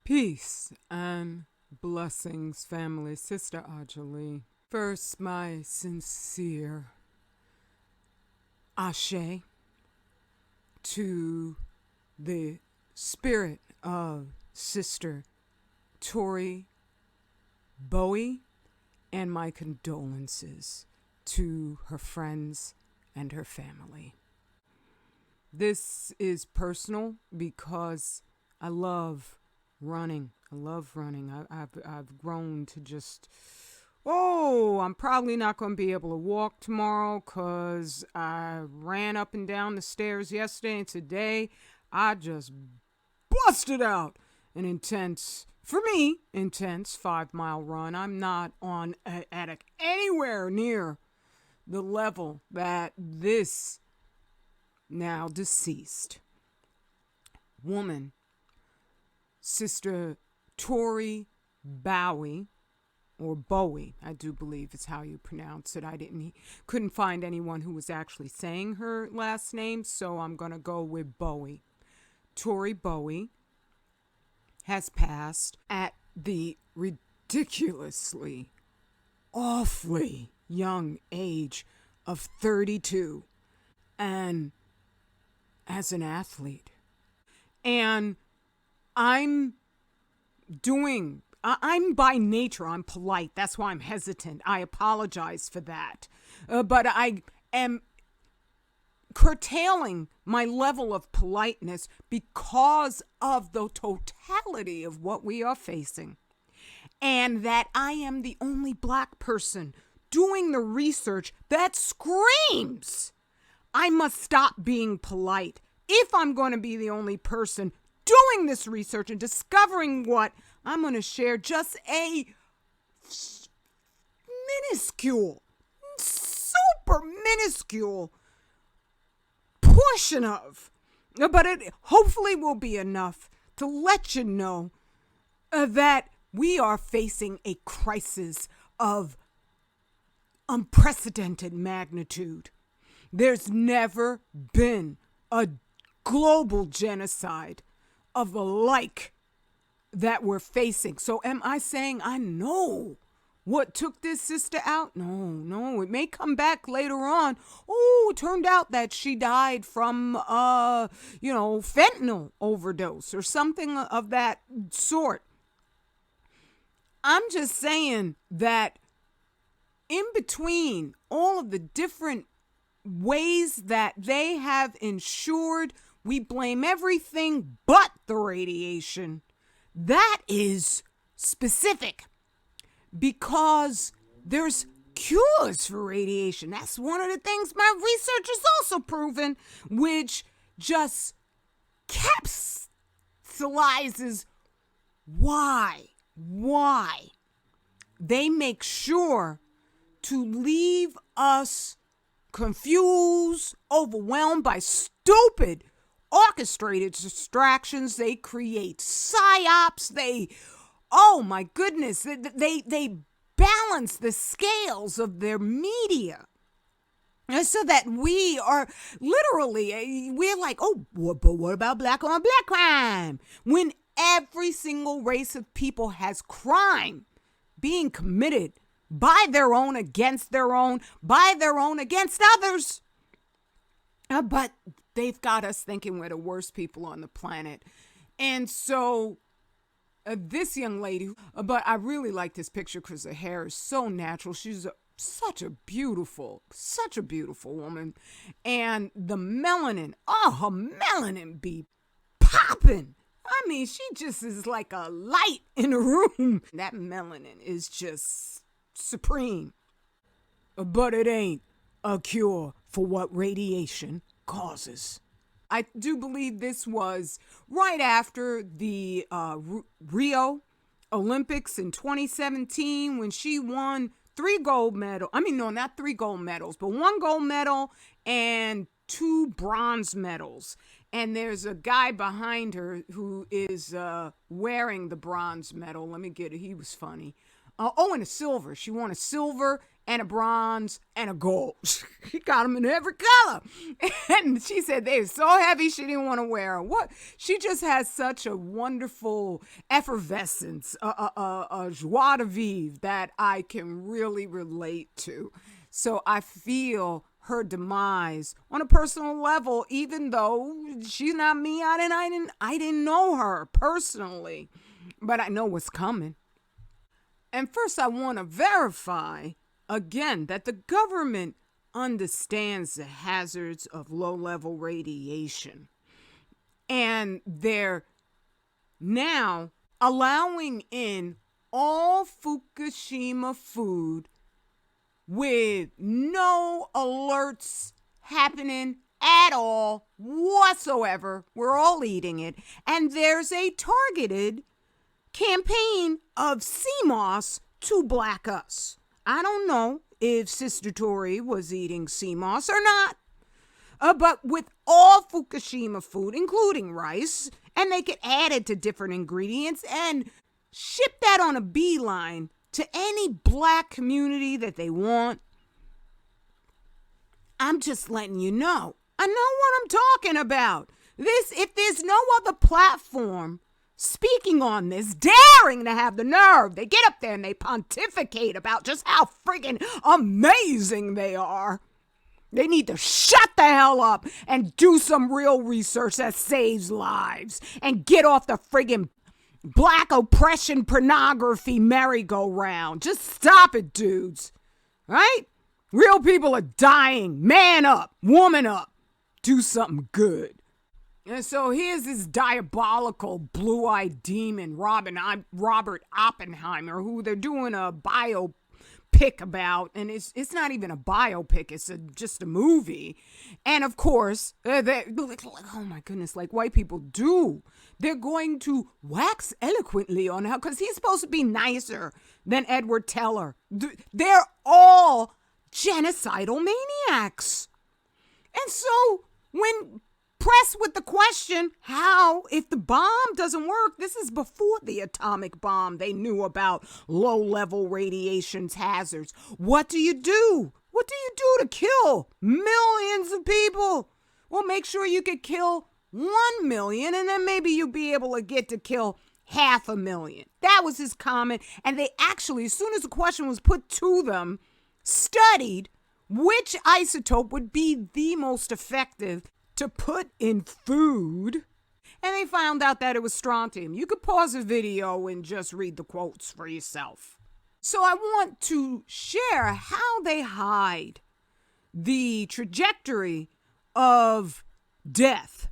Peace and blessings, family. Sister Ajali. First, my sincere ashe to the spirit of Sister Tori Bowie, and my condolences to her friends and her family. This is personal because I love running. I've grown to just, I'm probably not going to be able to walk tomorrow because I ran up and down the stairs yesterday, and today I just busted out an intense 5-mile run. I'm not anywhere near the level that this now deceased woman, Sister Tori Bowie, or Bowie, I do believe is how you pronounce it. Couldn't find anyone who was actually saying her last name, so I'm gonna go with Bowie. Tori Bowie has passed at the ridiculously, awfully young age of 32, and as an athlete. And I'm by nature, I'm polite. That's why I'm hesitant. I apologize for that. But I am curtailing my level of politeness because of the totality of what we are facing. And that I am the only Black person doing the research that screams I must stop being polite if I'm going to be the only person doing this research and discovering what I'm going to share just a minuscule, super minuscule portion of. But it hopefully will be enough to let you know that we are facing a crisis of unprecedented magnitude. There's never been a global genocide of the like that we're facing. So am I saying I know what took this sister out? No. It may come back later on. Oh, it turned out that she died from, fentanyl overdose or something of that sort. I'm just saying that in between all of the different ways that they have ensured we blame everything but the radiation, that is specific because there's cures for radiation. That's one of the things my research has also proven, which just capsulizes why they make sure to leave us confused, overwhelmed by stupid orchestrated distractions. They create psyops. Oh my goodness, they balance the scales of their media. And so that we are literally, we're like, but what about black on black crime? When every single race of people has crime being committed by their own, against their own, by their own, against others. But they've got us thinking we're the worst people on the planet. And so this young lady, but I really like this picture because her hair is so natural. She's such a beautiful woman. And the melanin, her melanin be popping. I mean, she just is like a light in a room. That melanin is just supreme. But it ain't a cure for what radiation causes. I do believe this was right after the Rio Olympics in 2017 when she won 3 gold medals. I mean, no, not 3 gold medals, but 1 gold medal and 2 bronze medals. And there's a guy behind her who is wearing the bronze medal. Let me get it. He was funny. And a silver. She won a silver and a bronze and a gold. She got them in every color. And she said they're so heavy she didn't want to wear them. What? She just has such a wonderful effervescence, a joie de vivre that I can really relate to. So I feel her demise on a personal level, even though she's not me. I didn't know her personally, but I know what's coming. And first, I want to verify again that the government understands the hazards of low-level radiation, and they're now allowing in all Fukushima food with no alerts happening at all whatsoever. We're all eating it. And there's a targeted campaign of CMOS to black us. I don't know if Sister Tori was eating CMOS or not. But with all Fukushima food, including rice, and they could add it to different ingredients and ship that on a beeline to any black community that they want. I'm just letting you know. I know what I'm talking about. If there's no other platform speaking on this, daring to have the nerve, they get up there and they pontificate about just how friggin' amazing they are. They need to shut the hell up and do some real research that saves lives and get off the friggin' black oppression pornography merry-go-round. Just stop it, dudes. Right? Real people are dying. Man up. Woman up. Do something good. And so here's this diabolical blue-eyed demon, Robert Oppenheimer, who they're doing a biopic about, and it's not even a biopic, it's just a movie. And of course, oh my goodness, like white people do, they're going to wax eloquently on how, because he's supposed to be nicer than Edward Teller. They're all genocidal maniacs. And so when pressed with the question, how, if the bomb doesn't work, this is before the atomic bomb, they knew about low-level radiation's hazards. What do you do? What do you do to kill millions of people? Well, make sure you could kill 1 million, and then maybe you'll be able to get to kill 500,000. That was his comment. And they actually, as soon as the question was put to them, studied which isotope would be the most effective to put in food. And they found out that it was strontium. You could pause the video and just read the quotes for yourself. So I want to share how they hide the trajectory of death,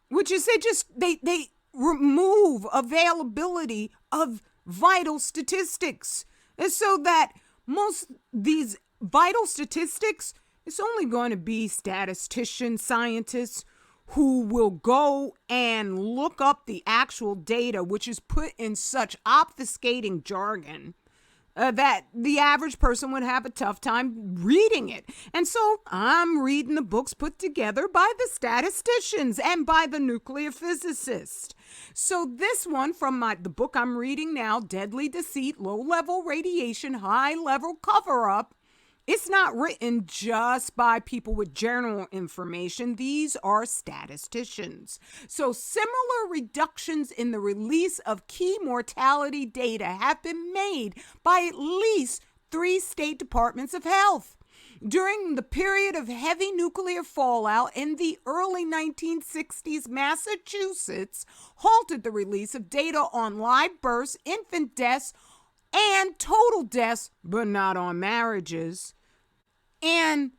which is they remove availability of vital statistics. And so that most these vital statistics, it's only going to be statisticians, scientists who will go and look up the actual data, which is put in such obfuscating jargon that the average person would have a tough time reading it. And so I'm reading the books put together by the statisticians and by the nuclear physicist. So this one from the book I'm reading now, Deadly Deceit, Low-Level Radiation, High-Level Cover-Up, it's not written just by people with general information. These are statisticians. So similar reductions in the release of key mortality data have been made by at least 3 state departments of health. During the period of heavy nuclear fallout in the early 1960s, Massachusetts halted the release of data on live births, infant deaths, and total deaths, but not on marriages. And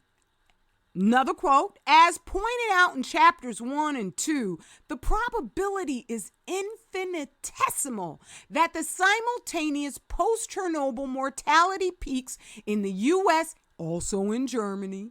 another quote, as pointed out in chapters 1 and 2, the probability is infinitesimal that the simultaneous post-Chernobyl mortality peaks in the U.S., also in Germany,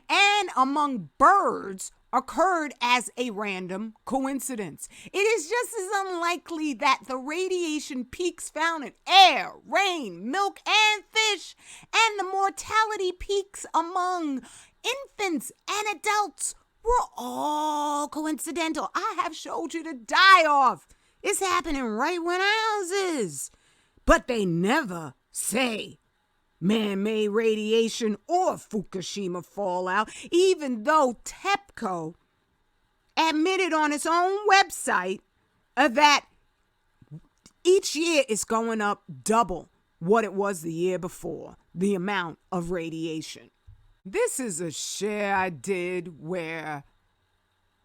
and among birds occurred as a random coincidence. It is just as unlikely that the radiation peaks found in air, rain, milk, and fish, and the mortality peaks among infants and adults were all coincidental. I have showed you the die-off. It's happening right when ours is. But they never say man-made radiation or Fukushima fallout, even though TEPCO admitted on its own website that each year it's going up double what it was the year before, the amount of radiation. This is a share I did where,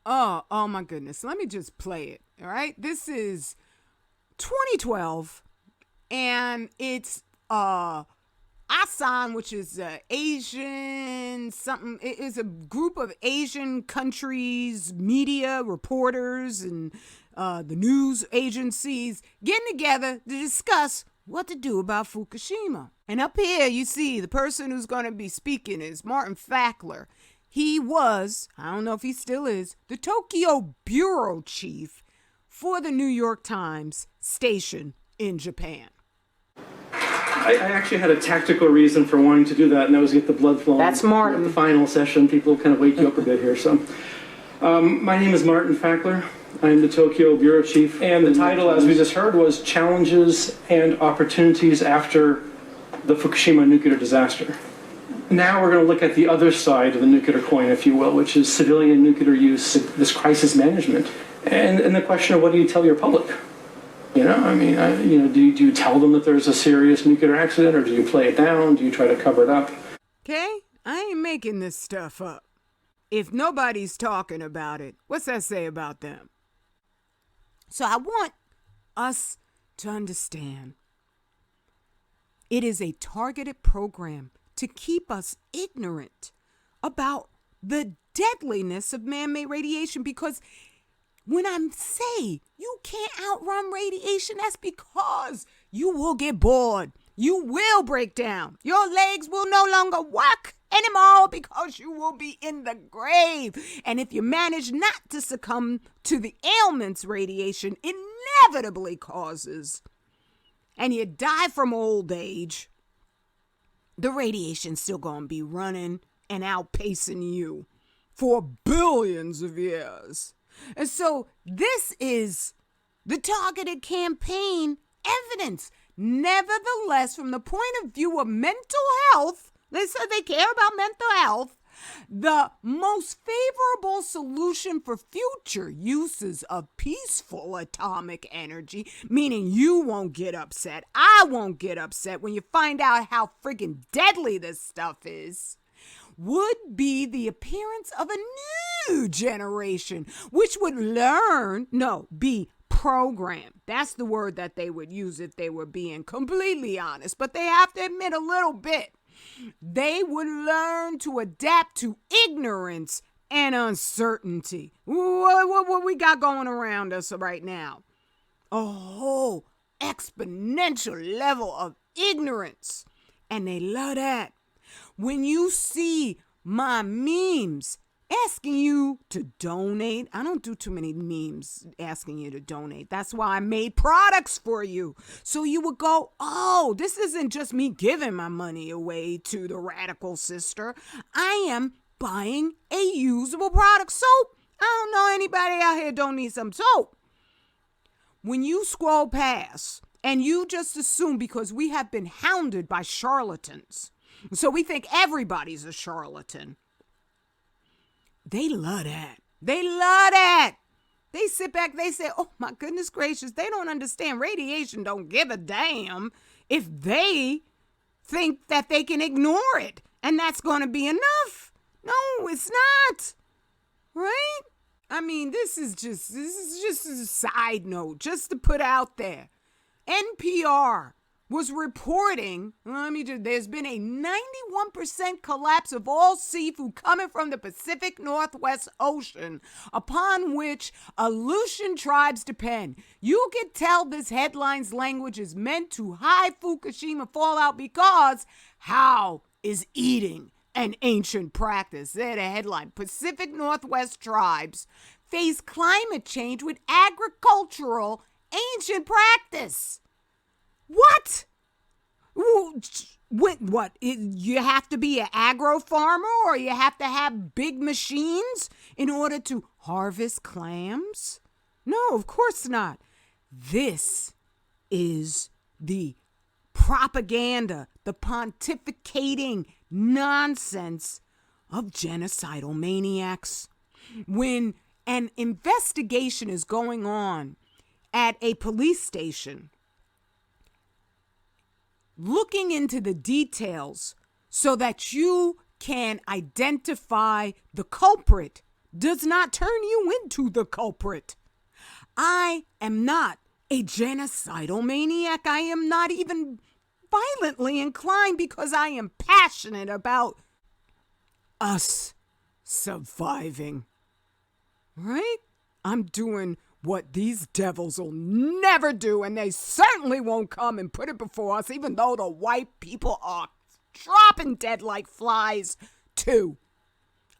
oh my goodness, let me just play it, all right? This is 2012, and it's ASEAN, which is Asian something. It is a group of Asian countries, media reporters, and the news agencies getting together to discuss what to do about Fukushima. And up here, you see the person who's going to be speaking is Martin Fackler. He was, I don't know if he still is, the Tokyo bureau chief for the New York Times station in Japan. I actually had a tactical reason for wanting to do that, and that was to get the blood flowing. That's Martin. At the final session, people kind of wake you up a bit here. So, my name is Martin Fackler. I'm the Tokyo bureau chief, and the title, as we just heard, was Challenges and Opportunities After the Fukushima Nuclear Disaster. Now we're going to look at the other side of the nuclear coin, if you will, which is civilian nuclear use, this crisis management, and the question of what do you tell your public? You know, I mean, do you tell them that there's a serious nuclear accident, or do you play it down? Do you try to cover it up? Okay, I ain't making this stuff up. If nobody's talking about it, what's that say about them? So I want us to understand it is a targeted program to keep us ignorant about the deadliness of man-made radiation, because when I say you can't outrun radiation, that's because you will get bored. You will break down. Your legs will no longer work anymore because you will be in the grave. And if you manage not to succumb to the ailments radiation inevitably causes, and you die from old age, the radiation's still going to be running and outpacing you for billions of years. And so this is the targeted campaign evidence. Nevertheless, from the point of view of mental health, they said they care about mental health, the most favorable solution for future uses of peaceful atomic energy, meaning you won't get upset, I won't get upset when you find out how freaking deadly this stuff is, would be the appearance of a new generation, which would be programmed. That's the word that they would use if they were being completely honest, but they have to admit a little bit. They would learn to adapt to ignorance and uncertainty. What we got going around us right now? A whole exponential level of ignorance. And they love that. When you see my memes asking you to donate, I don't do too many memes asking you to donate. That's why I made products for you. So you would go, oh, this isn't just me giving my money away to the radical sister. I am buying a usable product. Soap. I don't know anybody out here don't need some soap. When you scroll past and you just assume, because we have been hounded by charlatans, so we think everybody's a charlatan. They love that. They love that. They sit back, they say, oh my goodness gracious, they don't understand. Radiation don't give a damn if they think that they can ignore it and that's going to be enough. No, it's not. Right? I mean, this is just a side note, just to put out there. NPR was reporting, there's been a 91% collapse of all seafood coming from the Pacific Northwest Ocean, upon which Aleutian tribes depend. You can tell this headline's language is meant to hide Fukushima fallout because how is eating an ancient practice? There, the headline. Pacific Northwest tribes face climate change with agricultural ancient practice. What? What? You have to be an agro farmer, or you have to have big machines in order to harvest clams? No, of course not. This is the propaganda, the pontificating nonsense of genocidal maniacs. When an investigation is going on at a police station, looking into the details so that you can identify the culprit does not turn you into the culprit. I am not a genocidal maniac. I am not even violently inclined because I am passionate about us surviving. Right? I'm doing what these devils will never do, and they certainly won't come and put it before us, even though the white people are dropping dead like flies too.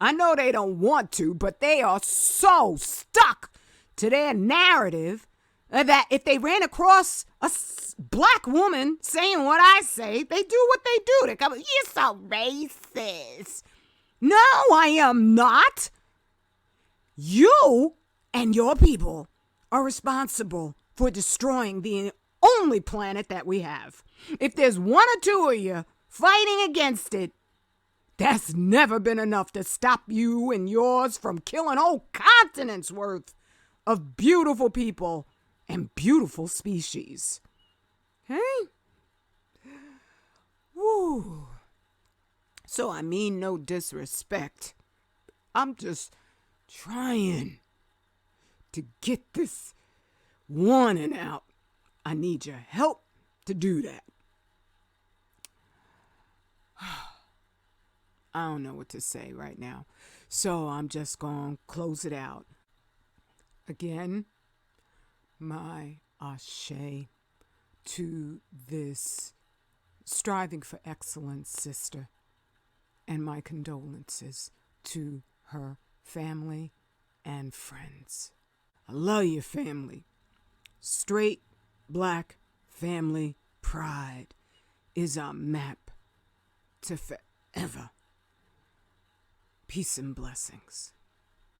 I know they don't want to, but they are so stuck to their narrative that if they ran across a black woman saying what I say, they do what they do. They come, you're so racist. No, I am not. You and your people are responsible for destroying the only planet that we have. If there's one or two of you fighting against it, that's never been enough to stop you and yours from killing whole continents worth of beautiful people and beautiful species. Hey? Woo. So I mean no disrespect. I'm just trying to get this warning out. I need your help to do that. I don't know what to say right now, so I'm just going to close it out. Again, my ashe to this striving for excellence sister, and my condolences to her family and friends. I love your family. Straight black family pride is our map to forever. Peace and blessings.